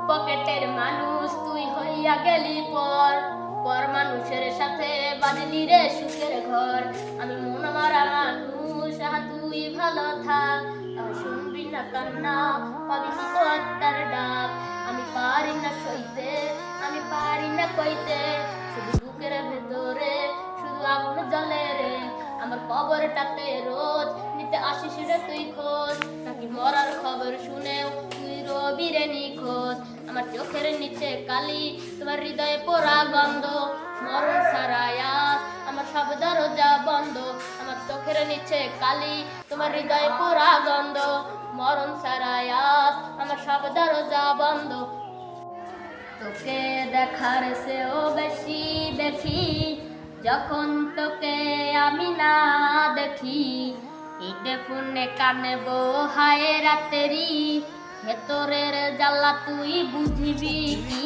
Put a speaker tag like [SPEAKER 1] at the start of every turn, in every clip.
[SPEAKER 1] পকেটের মানুষ তুই হইয়া গেলি পর পর মানুষের সাথে বাঁধলি রে সুখের ঘর। আমি মন মারা মানুষ তুই ভালো থাক, শুনবি না কান্না পাবি কি আত্মার ডাক। আমি পারি না সইতে, আমি পারি না কইতে, শুধু বুকের ভেতরে শুধু আগুন জ্বলে রে। আমার কবরটাতে রোজ নিতে আসিস রে তুই খোঁজ, নাকি মরার খবর শুনেও তুই রবি রে নিখোঁজ। আমার চোখের নিচে কালি, তোমার হৃদয়ে পোড়া গন্ধ, মরণ সারায়াস আমার সব দরজা বন্ধ। আমার চোখের নিচে কালি, তোমার হৃদয়ে পোড়া গন্ধ, মরণ সারায়াস আমার সব দরজা বন্ধ। তোকে দেখার চেয়েও বেশি দেখি যখন তোকে আমি না দেখি। ইটে ফোনে কানে হায় রাতেরি, ভেতরের জ্বালা তুই বুঝবি কি।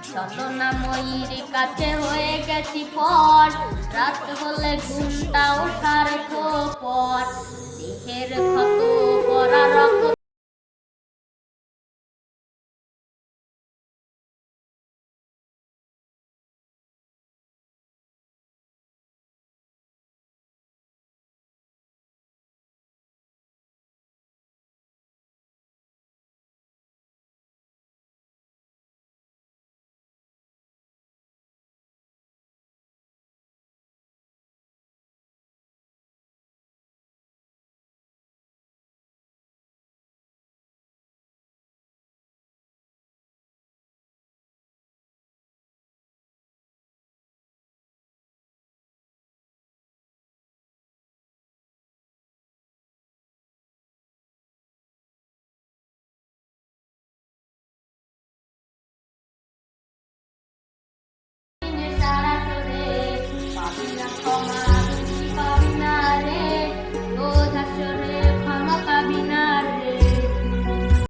[SPEAKER 1] ছলনাময়ীর কাছে হয়ে গেছি পর, রাত হলে ঘুমটাও সার্থপর। দেহের ক্ষত পরা রক্ত